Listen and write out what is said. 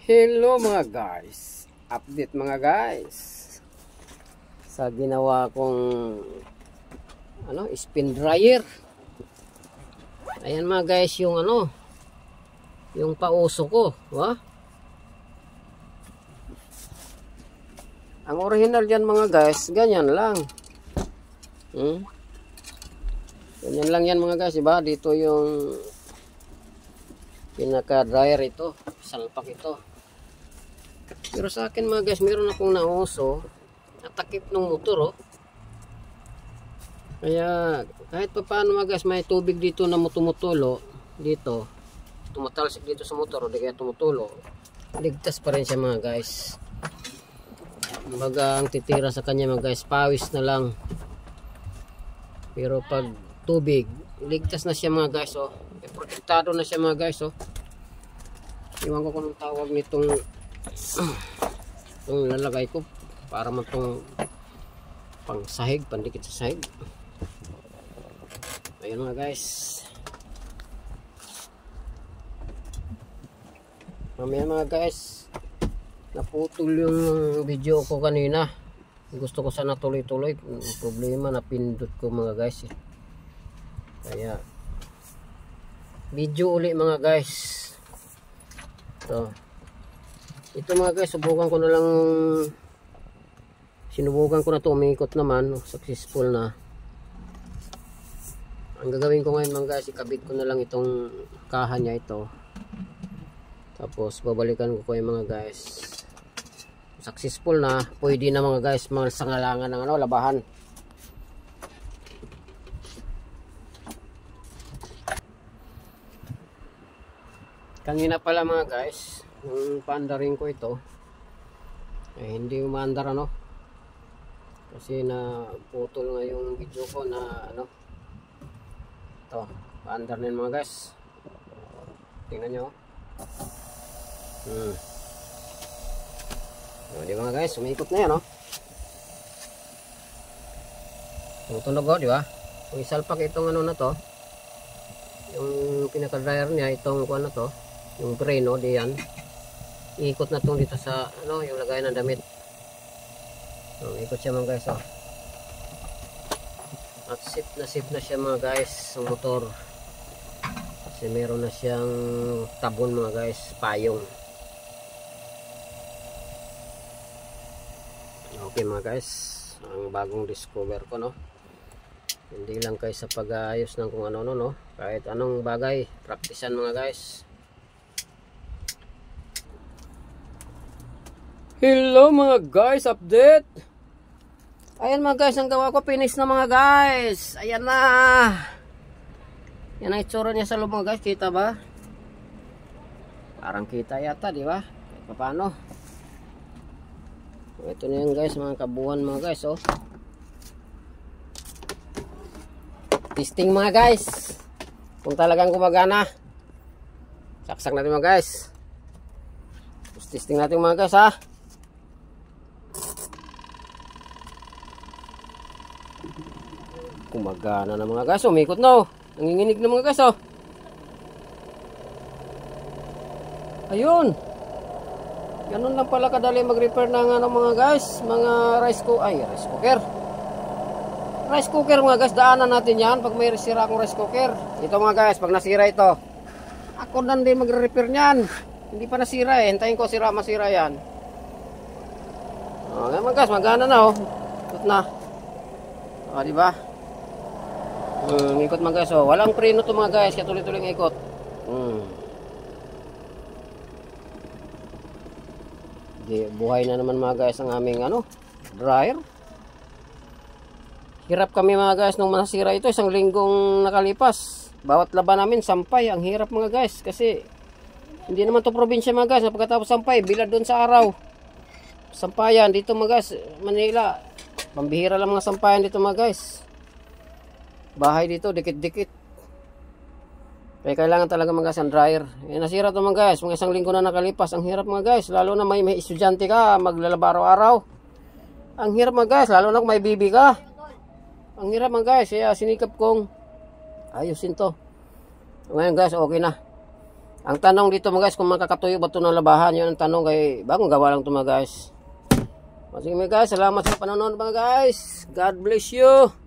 Hello mga guys, update mga guys sa ginawa kong spin dryer. Ayan mga guys yung yung pauso ko, ang original yan mga guys, ganyan lang. Ganyan lang yan mga guys, diba? Dito yung pinaka dryer, ito salpak ito. Pero sa akin mga guys, meron akong nauso natakip ng motor, kaya kahit pa paano mga guys, may tubig dito na tumutulo dito, tumatalsik dito sa motor, o di kaya tumutulo, ligtas pa rin siya mga guys. Kumbaga ang titira sa kanya mga guys, pawis na lang. Pero pag tubig, ligtas na siya mga guys, protektado na siya mga guys. Iwan ko kung anong tawag nitong itong lalagay ko para man itong pang sahig, pandikit sa sahig. Ayun mga guys, mamaya mga guys, naputol yung video ko kanina. Gusto ko sana tuloy-tuloy, problema napindot ko mga guys, kaya video uli mga guys. Ito mga guys, sinubukan ko na to, umikot naman, successful na. Ang gagawin ko ngayon mga guys, ikabit ko na lang itong kaha niya ito, tapos babalikan ko yung mga guys. Successful na, pwede na mga guys, mga sangalangan ng labahan. Kanina pala mga guys, yung paandarin ko ito, hindi umaandar kasi na putol nga yung video ko na ito, paandar na yun mga guys. Tingnan nyo. Di ba mga guys, umikot na yan tumutunog di ba? Kung isalpak itong na to, yung pinaka dryer niya, itong kuan na to, yung preno, di yan, ikot na tong dito sa yung lagay ng damit. Ikot siya mga guys, at safe na siya mga guys sa motor, kasi meron na siyang tabon mga guys, payong. Okay mga guys, ang bagong discover ko hindi lang kayo sa pag-aayos ng kung ano kahit anong bagay, praktisan mga guys. Hello mga guys, update. Ayan mga guys, ang gawa ko, finish na mga guys. Ayan na. Yan ang itsura niya sa loob mga guys, kita ba? Parang kita yata, di ba? Paano? Ito na yan guys, mga kabuuan mga guys, testing mga guys, kung talagang gumagana. Saksak natin mga guys. Tapos testing natin mga guys, gumagana na mga guys, umikot na, nanginginig na mga guys, ayun. Ganun lang pala kadali mag-repair ng mga guys, mga rice cooker mga guys. Daanan natin yan pag may sira akong rice cooker. Ito mga guys, pag nasira ito, ako na din mag-repair niyan. Hindi pa nasira hintayin ko masira yan. Ngayon mga guys, magana na ikot na. Di ba? Ikot mga guys, walang preno to mga guys, kaya tuloy-tuloy ng ikot. Buhay na naman mga guys ang aming dryer. Hirap kami mga guys nung masira ito, isang linggong nakalipas. Bawat laban namin sampay, ang hirap mga guys, kasi hindi naman to probinsya mga guys. Pagkatapos sampay, bilad doon sa araw, sampayan dito mga guys, Manila. Pambihira lang mga sampayan dito mga guys. Bahay dito dikit-dikit, kaya kailangan talaga mga guys ang dryer. Nasira to mga guys, mga isang linggo na nakalipas. Ang hirap mga guys, lalo na may estudyante ka, maglalaba araw-araw. Ang hirap mga guys, lalo na kung may bibi ka. Ang hirap mga guys, kaya sinikap kong ayusin to. Ngayon guys, okay na. Ang tanong dito mga guys, kung makakatuyo ba ito ng labahan, yun ang tanong kay bagong gawa lang ito mga guys. Sige mga guys, salamat sa panonood mga guys. God bless you.